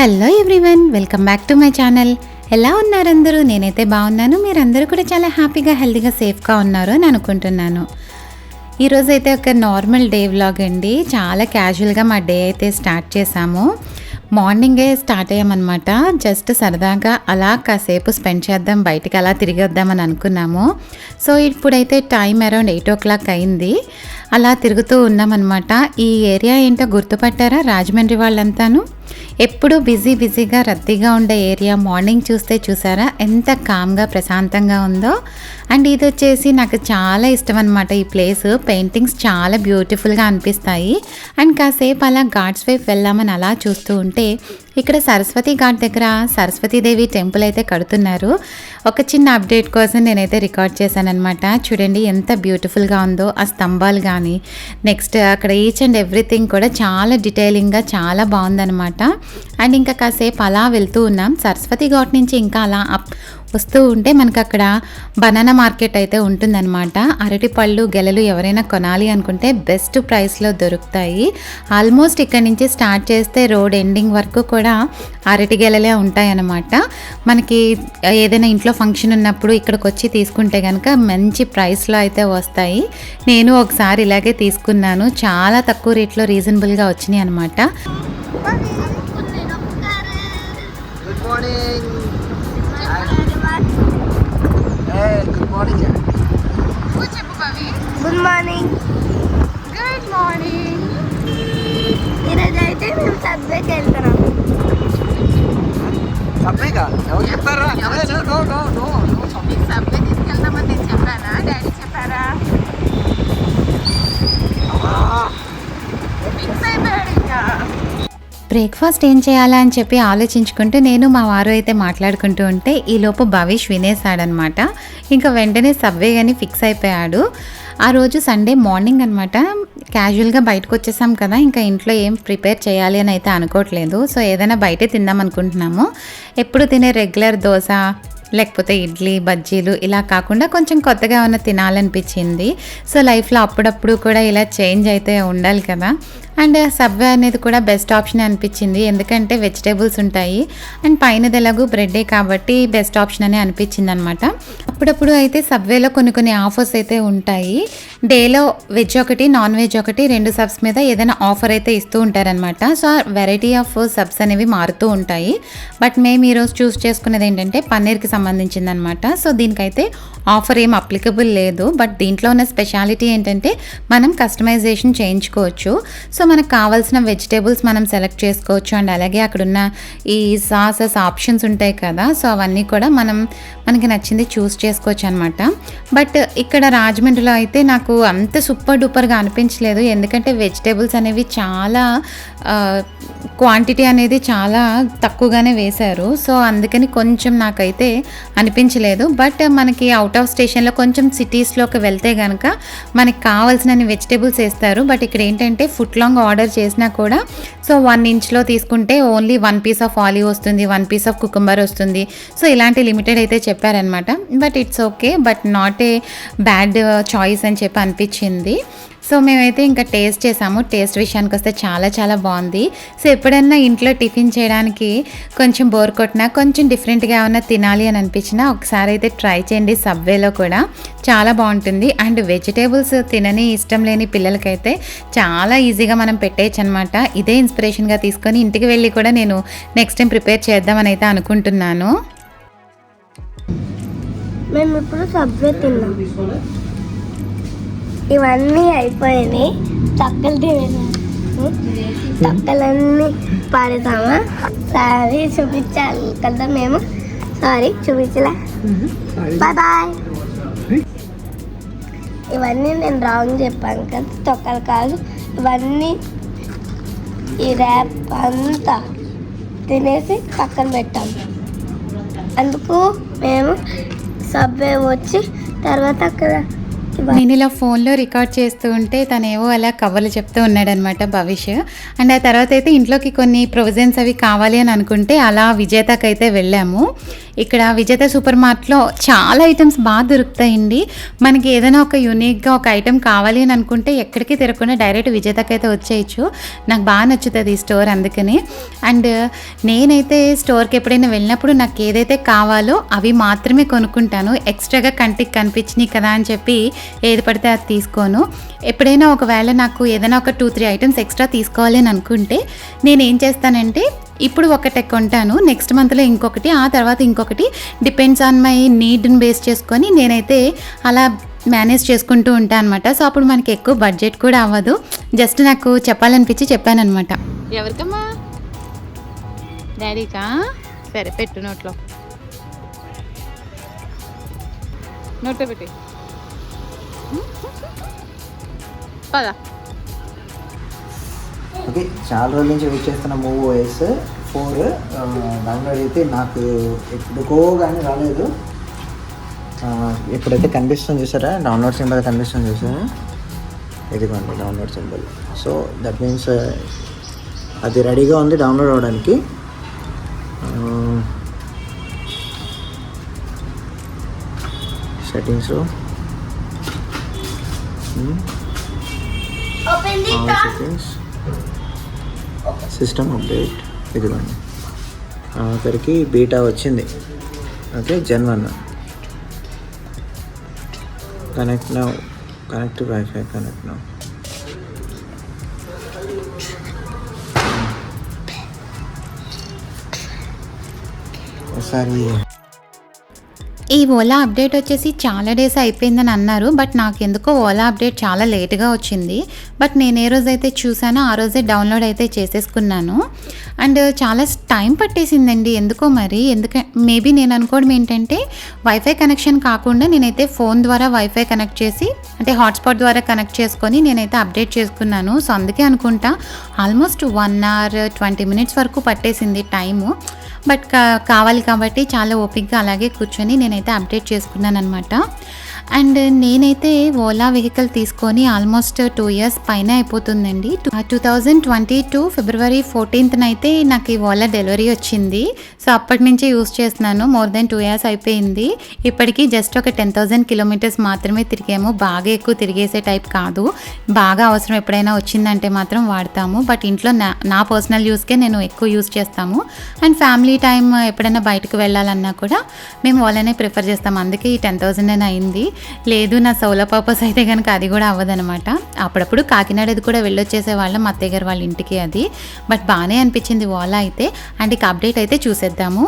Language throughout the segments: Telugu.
Hello everyone, welcome back to my channel. ఎలా ఉన్నారు అందరూ? నేనైతే బాగున్నాను. మీరందరూ కూడా చాలా హ్యాపీగా, హెల్తీగా, సేఫ్గా ఉన్నారు అని అనుకుంటున్నాను. ఈరోజు అయితే ఒక నార్మల్ డే వ్లాగ్ అండి. చాలా క్యాజువల్గా మా డే అయితే స్టార్ట్ చేసాము. మార్నింగే స్టార్ట్ అయ్యామన్నమాట. జస్ట్ సరదాగా అలా కాసేపు స్పెండ్ చేద్దాం, బయటికి అలా తిరిగి వద్దామని అనుకున్నాము. సో ఇప్పుడైతే టైం అరౌండ్ 8 o'clock అయింది. అలా తిరుగుతూ ఉన్నామన్నమాట. ఈ ఏరియా ఏంటో గుర్తుపట్టారా? రాజమండ్రి వాళ్ళంతాను ఎప్పుడూ బిజీగా రద్దీగా ఉండే ఏరియా. మార్నింగ్ చూస్తే చూసారా ఎంత కామ్గా ప్రశాంతంగా ఉందో. అండ్ ఇది వచ్చేసి నాకు చాలా ఇష్టం అనమాట. ఈ ప్లేస్ పెయింటింగ్స్ చాలా బ్యూటిఫుల్గా అనిపిస్తాయి. అండ్ కాసేపు అలా ఘాట్స్ వైపు వెళ్ళామని అలా చూస్తూ ఉంటే ఇక్కడ సరస్వతి ఘాట్ దగ్గర సరస్వతీదేవి టెంపుల్ అయితే కడుతున్నారు. ఒక చిన్న అప్డేట్ కోసం నేనైతే రికార్డ్ చేశాను అనమాట. చూడండి ఎంత బ్యూటిఫుల్గా ఉందో ఆ స్తంభాలు కానీ, నెక్స్ట్ అక్కడ ఈచ్ అండ్ ఎవ్రీథింగ్ కూడా చాలా డీటెయిలింగ్గా చాలా బాగుందనమాట. అండ్ ఇంకా కాసేపు అలా వెళ్తూ ఉన్నాం. సరస్వతి ఘాట్ నుంచి ఇంకా అలా వస్తూ ఉంటే మనకు అక్కడ బనానా మార్కెట్ అయితే ఉంటుందన్నమాట. అరటిపళ్ళు, గెలలు ఎవరైనా కొనాలి అనుకుంటే బెస్ట్ ప్రైస్లో దొరుకుతాయి. ఆల్మోస్ట్ ఇక్కడ నుంచి స్టార్ట్ చేస్తే రోడ్ ఎండింగ్ వరకు కూడా అరటి గెలలే ఉంటాయన్నమాట. మనకి ఏదైనా ఇంట్లో ఫంక్షన్ ఉన్నప్పుడు ఇక్కడికి వచ్చి తీసుకుంటే కనుక మంచి ప్రైస్లో అయితే వస్తాయి. నేను ఒకసారి ఇలాగే తీసుకున్నాను. చాలా తక్కువ రేట్లో రీజనబుల్గా వచ్చినాయి అనమాట. Good morning. ఈరోజు అయితే మేము సబ్వేకి వెళ్తున్నాం. సబ్వే తీసుకెళ్తామని నేను చెప్పానా? డాడీ చెప్పారా? ఫిక్స్ అయిపోయాడు. ఇంకా బ్రేక్ఫాస్ట్ ఏం చేయాలా అని చెప్పి ఆలోచించుకుంటూ నేను మా వారు అయితే మాట్లాడుకుంటూ ఉంటే ఈలోపు భవిష్ వినేసాడనమాట. ఇంకా వెంటనే సబ్వే కానీ ఫిక్స్ అయిపోయాడు. ఆ రోజు సండే మార్నింగ్ అనమాట. క్యాజువల్గా బయటకు వచ్చేసాం కదా, ఇంకా ఇంట్లో ఏం ప్రిపేర్ చేయాలి అని అయితే అనుకోవట్లేదు. సో ఏదైనా బయటే తిందాం అనుకుంటున్నాము. ఎప్పుడు తినే రెగ్యులర్ దోశ లేకపోతే ఇడ్లీ, బజ్జీలు ఇలా కాకుండా కొంచెం కొత్తగా ఉన్న తినాలనిపించింది. సో లైఫ్లో అప్పుడప్పుడు కూడా ఇలా చేంజ్ అయితే ఉండాలి కదా. అండ్ సబ్వే అనేది కూడా బెస్ట్ ఆప్షన్ అనిపించింది. ఎందుకంటే వెజిటేబుల్స్ ఉంటాయి అండ్ పైనది ఎలాగూ బ్రెడ్డే కాబట్టి బెస్ట్ ఆప్షన్ అని అనిపించింది అనమాట. అప్పుడప్పుడు అయితే సబ్వేలో కొన్ని ఆఫర్స్ అయితే ఉంటాయి. డేలో వెజ్ ఒకటి, నాన్ వెజ్ ఒకటి, 2 సబ్స్ మీద ఏదైనా ఆఫర్ అయితే ఇస్తూ ఉంటారనమాట. సో వెరైటీ ఆఫ్ సబ్స్ అనేవి మారుతూ ఉంటాయి. బట్ మేము ఈరోజు చూస్ చేసుకునేది ఏంటంటే పన్నీర్కి సంబంధించింది అనమాట. సో దీనికైతే ఆఫర్ ఏం అప్లికబుల్ లేదు. బట్ దీంట్లో ఉన్న స్పెషాలిటీ ఏంటంటే మనం కస్టమైజేషన్ చేయించుకోవచ్చు. సో మనకు కావాల్సిన వెజిటేబుల్స్ మనం సెలెక్ట్ చేసుకోవచ్చు. అండ్ అలాగే అక్కడున్న ఈ సాసెస్ ఆప్షన్స్ ఉంటాయి కదా, సో అవన్నీ కూడా మనకి నచ్చింది చూస్ చేసుకోవచ్చు అనమాట. బట్ ఇక్కడ రాజమండ్రిలో అయితే నాకు అంత సూపర్ డూపర్గా అనిపించలేదు. ఎందుకంటే వెజిటేబుల్స్ అనేవి చాలా క్వాంటిటీ అనేది చాలా తక్కువగానే వేశారు. సో అందుకని కొంచెం నాకైతే అనిపించలేదు. బట్ మనకి అవుట్ ఆఫ్ స్టేషన్లో కొంచెం సిటీస్లోకి వెళ్తే కనుక మనకి కావాల్సిన వెజిటేబుల్స్ వేస్తారు. బట్ ఇక్కడ ఏంటంటే ఫుట్ లాంగ్ ఆర్డర్ చేసినా కూడా సో 1 inchలో తీసుకుంటే ఓన్లీ 1 piece ఆఫ్ ఆలివ్ వస్తుంది, 1 piece ఆఫ్ కుకుంబర్ వస్తుంది. సో ఇలాంటి లిమిటెడ్ అయితే చెప్పారనమాట. But it's okay, but not a bad choice అని చెప్పి అనిపించింది. సో మేమైతే ఇంకా టేస్ట్ చేసాము. టేస్ట్ విషయానికి వస్తే చాలా బాగుంది. సో ఎప్పుడైనా ఇంట్లో టిఫిన్ చేయడానికి కొంచెం బోర్ కొట్టినా, కొంచెం డిఫరెంట్గా ఏమైనా తినాలి అని అనిపించినా ఒకసారి అయితే ట్రై చేయండి. సబ్వేలో కూడా చాలా బాగుంటుంది. అండ్ వెజిటేబుల్స్ తినని ఇష్టం లేని పిల్లలకైతే చాలా ఈజీగా మనం పెట్టేయచ్చు అనమాట. ఇదే ఇన్స్పిరేషన్గా తీసుకొని ఇంటికి వెళ్ళి కూడా నేను నెక్స్ట్ టైం ప్రిపేర్ చేద్దామని అయితే అనుకుంటున్నాను. మేము ఇప్పుడు సబ్వే తిన్నాం. ఇవన్నీ అయిపోయినాయి. చక్కలు తినేసాము. చక్కలన్నీ పాడేసామా? సారీ చూపించాలి కదా మేము. సారీ చూపించలే. బాయ్. ఇవన్నీ నేను రాంగ్ చెప్పాను కదా, తొక్కలు కాదు ఇవన్నీ. ఈ ర్యాప్ అంతా తినేసి పక్కన పెట్టాము. అందుకు మేము సబ్వే వచ్చి తర్వాత అక్కడ నేను ఇలా ఫోన్లో రికార్డ్ చేస్తూ ఉంటే తనేవో అలా కవర్లు చెప్తూ ఉన్నాడనమాట భవిష్. అండ్ ఆ తర్వాత అయితే ఇంట్లోకి కొన్ని ప్రొవిజన్స్ అవి కావాలి అని అనుకుంటే అలా విజేతకైతే వెళ్ళాము. ఇక్కడ విజేత సూపర్ మార్ట్లో చాలా ఐటమ్స్ బాగా దొరుకుతాయండి. మనకి ఏదైనా ఒక యూనిక్గా ఒక ఐటెం కావాలి అని అనుకుంటే ఎక్కడికి తిరగకుండా డైరెక్ట్ విజేతకి అయితే వచ్చేయచ్చు. నాకు బాగా నచ్చుతుంది ఈ స్టోర్ అందుకని. అండ్ నేనైతే స్టోర్కి ఎప్పుడైనా వెళ్ళినప్పుడు నాకు ఏదైతే కావాలో అవి మాత్రమే కొనుక్కుంటాను. ఎక్స్ట్రాగా కంటికి కనిపించినాయి కదా అని చెప్పి ఏది పడితే అది తీసుకోను. ఎప్పుడైనా ఒకవేళ నాకు ఏదైనా ఒక 2-3 ఐటమ్స్ ఎక్స్ట్రా తీసుకోవాలి అని అనుకుంటే నేనేం చేస్తానంటే ఇప్పుడు ఒకటే కొంటాను, నెక్స్ట్ మంత్లో ఇంకొకటి, ఆ తర్వాత ఇంకొకటి, డిపెండ్స్ ఆన్ మై నీడ్ని బేస్ చేసుకొని నేనైతే అలా మేనేజ్ చేసుకుంటూ ఉంటాను అనమాట. సో అప్పుడు మనకి ఎక్కువ బడ్జెట్ కూడా అవ్వదు. జస్ట్ నాకు చెప్పాలనిపించి చెప్పానమాట. ఎవరికమ్మా? డాడీకా? సరే పెట్టు నోట్లో పెట్టి పదా. ఓకే, చాలా రోజుల నుంచి వెయిట్ చేస్తున్న మూవ్ OS 4 డౌన్లోడ్ అయితే నాకు ఎప్పుడుకో కానీ రాలేదు. ఎప్పుడైతే కనిపిస్తుంది చూసారా, డౌన్లోడ్ సింబల్ కనిపిస్తుంది చూసారా, ఇదిగోండి download symbol. So that means అది రెడీగా ఉంది డౌన్లోడ్ అవ్వడానికి. సెట్టింగ్స్, సెట్టింగ్స్, సిస్టమ్ అప్డేట్, ఇదిగోండి ఆఖరికి బీటా వచ్చింది. Okay, Gen 1 connect now, connect wifi, connect now. ఒకసారి ఈ ఓలా అప్డేట్ వచ్చేసి చాలా డేస్ అయిపోయిందని అన్నారు, బట్ నాకు ఎందుకో ఓలా అప్డేట్ చాలా లేట్గా వచ్చింది. బట్ నేను ఏ రోజైతే చూసానో ఆ రోజే డౌన్లోడ్ అయితే చేసేసుకున్నాను. అండ్ చాలా టైం పట్టేసిందండి ఎందుకో మరి. మేబీ నేను అనుకోవడం ఏంటంటే వైఫై కనెక్షన్ కాకుండా నేనైతే ఫోన్ ద్వారా వైఫై కనెక్ట్ చేసి, అంటే హాట్స్పాట్ ద్వారా కనెక్ట్ చేసుకొని నేనైతే అప్డేట్ చేసుకున్నాను. సో అందుకే అనుకుంటా ఆల్మోస్ట్ 1 hour 20 minutes వరకు పట్టేసింది టైము. బట్ కావాలి కాబట్టి చాలా ఓపిక్గా అలాగే కూర్చొని నేనైతే అప్డేట్ చేసుకున్నాను అనమాట. అండ్ నేనైతే ఓలా వెహికల్ తీసుకొని ఆల్మోస్ట్ 2 years పైన అయిపోతుందండి. 2022 February 14th అయితే నాకు ఈ ఓలా డెలివరీ వచ్చింది. సో అప్పటి నుంచి యూస్ చేస్తున్నాను. మోర్ దెన్ 2 years అయిపోయింది. ఇప్పటికీ జస్ట్ ఒక 10,000 kilometers మాత్రమే తిరిగాము. బాగా ఎక్కువ తిరిగేసే టైప్ కాదు. బాగా అవసరం ఎప్పుడైనా వచ్చిందంటే మాత్రం వాడతాము. బట్ ఇంట్లో నా పర్సనల్ యూస్కే నేను ఎక్కువ యూస్ చేస్తాము. అండ్ ఫ్యామిలీ టైం ఎప్పుడైనా బయటకు వెళ్ళాలన్నా కూడా మేము ఓలానే ప్రిఫర్ చేస్తాము. అందుకే ఈ 10,000 అయింది. లేదు నా సోలో పర్పస్ అయితే కనుక అది కూడా అవ్వదనమాట. అప్పుడప్పుడు కాకినాడది కూడా వెళ్ళొచ్చేసే వాళ్ళం అత్తయ్య గారు వాళ్ళ ఇంటికి అది. బట్ బాగానే అనిపించింది ఓలా అయితే. అండ్ ఇక అప్డేట్ అయితే చూసేద్దాము.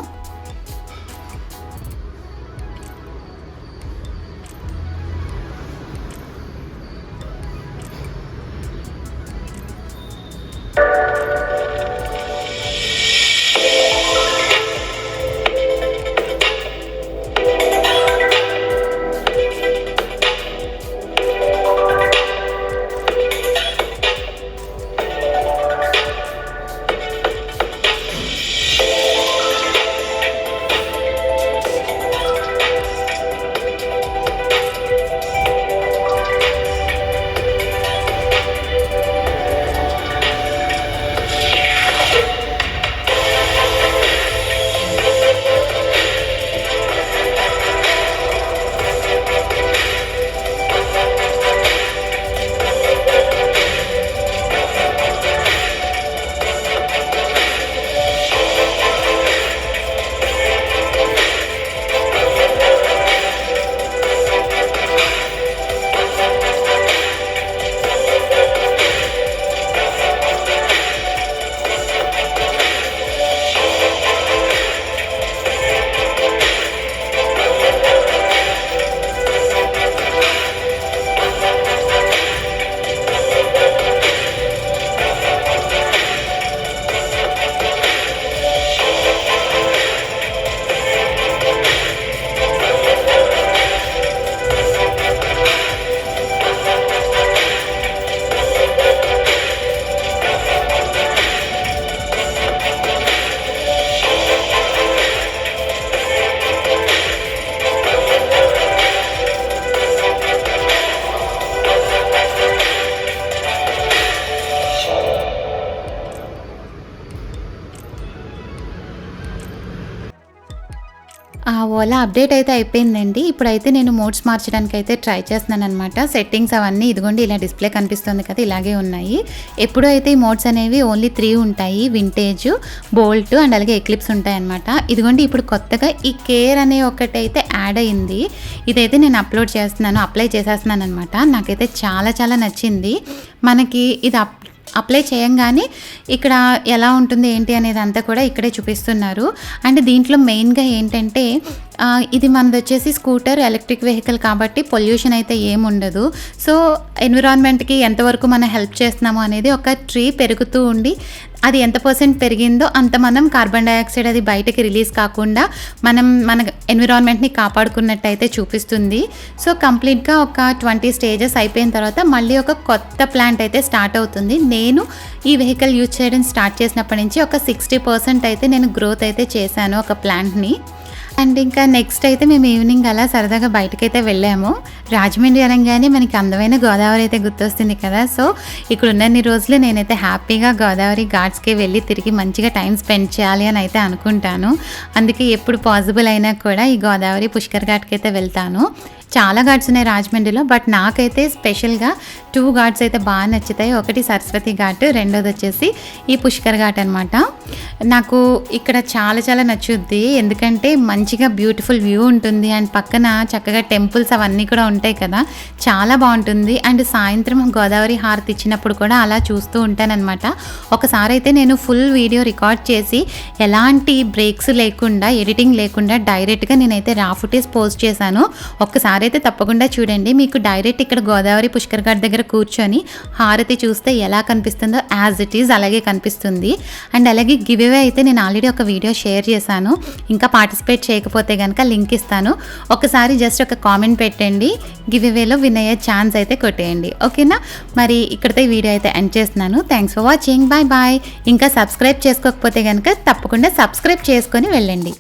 ఓలా అప్డేట్ అయితే అయిపోయిందండి. ఇప్పుడైతే నేను మోడ్స్ మార్చడానికి అయితే ట్రై చేస్తున్నాను అనమాట. సెట్టింగ్స్ అవన్నీ ఇదిగోండి ఇలా డిస్ప్లే కనిపిస్తుంది కదా, ఇలాగే ఉన్నాయి. ఎప్పుడు అయితే ఈ మోడ్స్ అనేవి ఓన్లీ 3 ఉంటాయి, వింటేజ్, బోల్ట్ అండ్ అలాగే ఎక్లిప్స్ ఉంటాయి అనమాట. ఇదిగోండి ఇప్పుడు కొత్తగా ఈ కేర్ అనే ఒకటైతే యాడ్ అయింది. ఇదైతే నేను అప్లై చేసేస్తున్నాను అనమాట. నాకైతే చాలా చాలా నచ్చింది. మనకి ఇది అప్లై చేయంగానే ఇక్కడ ఎలా ఉంటుంది ఏంటి అనేది అంతా కూడా ఇక్కడే చూపిస్తున్నారు. అండ్ దీంట్లో మెయిన్గా ఏంటంటే ఇది మనది వచ్చేసి స్కూటర్ ఎలక్ట్రిక్ వెహికల్ కాబట్టి పొల్యూషన్ అయితే ఏముండదు. సో ఎన్విరాన్మెంట్కి ఎంతవరకు మనం హెల్ప్ చేస్తున్నామో అనేది ఒక ట్రీ పెరుగుతూ ఉండి అది ఎంత % పెరిగిందో అంత మనం కార్బన్ డైఆక్సైడ్ అది బయటకి రిలీజ్ కాకుండా మనం మన ఎన్విరాన్మెంట్ని కాపాడుకున్నట్టయితే చూపిస్తుంది. సో కంప్లీట్గా ఒక 20 స్టేజెస్ అయిపోయిన తర్వాత మళ్ళీ ఒక కొత్త ప్లాంట్ అయితే స్టార్ట్ అవుతుంది. నేను ఈ వెహికల్ యూజ్ చేయడం స్టార్ట్ చేసినప్పటి నుంచి ఒక 60% అయితే నేను గ్రోత్ అయితే చేశాను ఒక ప్లాంట్ని. అండ్ ఇంకా నెక్స్ట్ అయితే మేము ఈవినింగ్ అలా సరదాగా బయటకైతే వెళ్ళాము. రాజమండ్రి అనగానే మనకి అందమైన గోదావరి అయితే గుర్తొస్తుంది కదా. సో ఇక్కడ ఉన్నన్ని రోజులు నేనైతే హ్యాపీగా గోదావరి ఘాట్స్కి వెళ్ళి తిరిగి మంచిగా టైం స్పెండ్ చేయాలి అని అయితే అనుకుంటాను. అందుకే ఎప్పుడు పాసిబుల్ అయినా కూడా ఈ గోదావరి పుష్కర్ ఘాట్కి అయితే వెళ్తాను. చాలా ఘాట్స్ ఉన్నాయి రాజమండ్రిలో, బట్ నాకైతే స్పెషల్గా 2 ఘాట్స్ అయితే బాగా నచ్చుతాయి. ఒకటి సరస్వతి ఘాట్, రెండోది వచ్చేసి ఈ పుష్కర్ ఘాట్ అనమాట. నాకు ఇక్కడ చాలా చాలా నచ్చుద్ది, ఎందుకంటే మంచిగా బ్యూటిఫుల్ వ్యూ ఉంటుంది అండ్ పక్కన చక్కగా టెంపుల్స్ అవన్నీ కూడా ఉంటాయి కదా, చాలా బాగుంటుంది. అండ్ సాయంత్రం గోదావరి హారతి ఇచ్చినప్పుడు కూడా అలా చూస్తూ ఉంటానన్నమాట. ఒకసారి అయితే నేను ఫుల్ వీడియో రికార్డ్ చేసి ఎలాంటి బ్రేక్స్ లేకుండా, ఎడిటింగ్ లేకుండా డైరెక్ట్గా నేనైతే రా ఫుటేజ్ పోస్ట్ చేశాను. ఒక్కసారి అయితే తప్పకుండా చూడండి. మీకు డైరెక్ట్ ఇక్కడ గోదావరి పుష్కర్ ఘాట్ దగ్గర కూర్చొని హారతి చూస్తే ఎలా కనిపిస్తుందో యాజ్ ఇట్ ఈజ్ అలాగే కనిపిస్తుంది. అండ్ అలాగే గివ్ అవే అయితే నేను ఆల్రెడీ ఒక వీడియో షేర్ చేశాను. ఇంకా పార్టిసిపేట్ చేయకపోతే కనుక లింక్ ఇస్తాను. ఒకసారి జస్ట్ ఒక కామెంట్ పెట్టండి, గివ్ అవేలో విన్ అయ్యే ఛాన్స్ అయితే కొట్టేయండి. ఓకేనా? మరి ఇక్కడితో ఈ వీడియో అయితే ఎండ్ చేస్తున్నాను. Thanks for watching. Bye bye. ఇంకా సబ్స్క్రైబ్ చేసుకోకపోతే కనుక తప్పకుండా సబ్స్క్రైబ్ చేసుకొని వెళ్ళండి.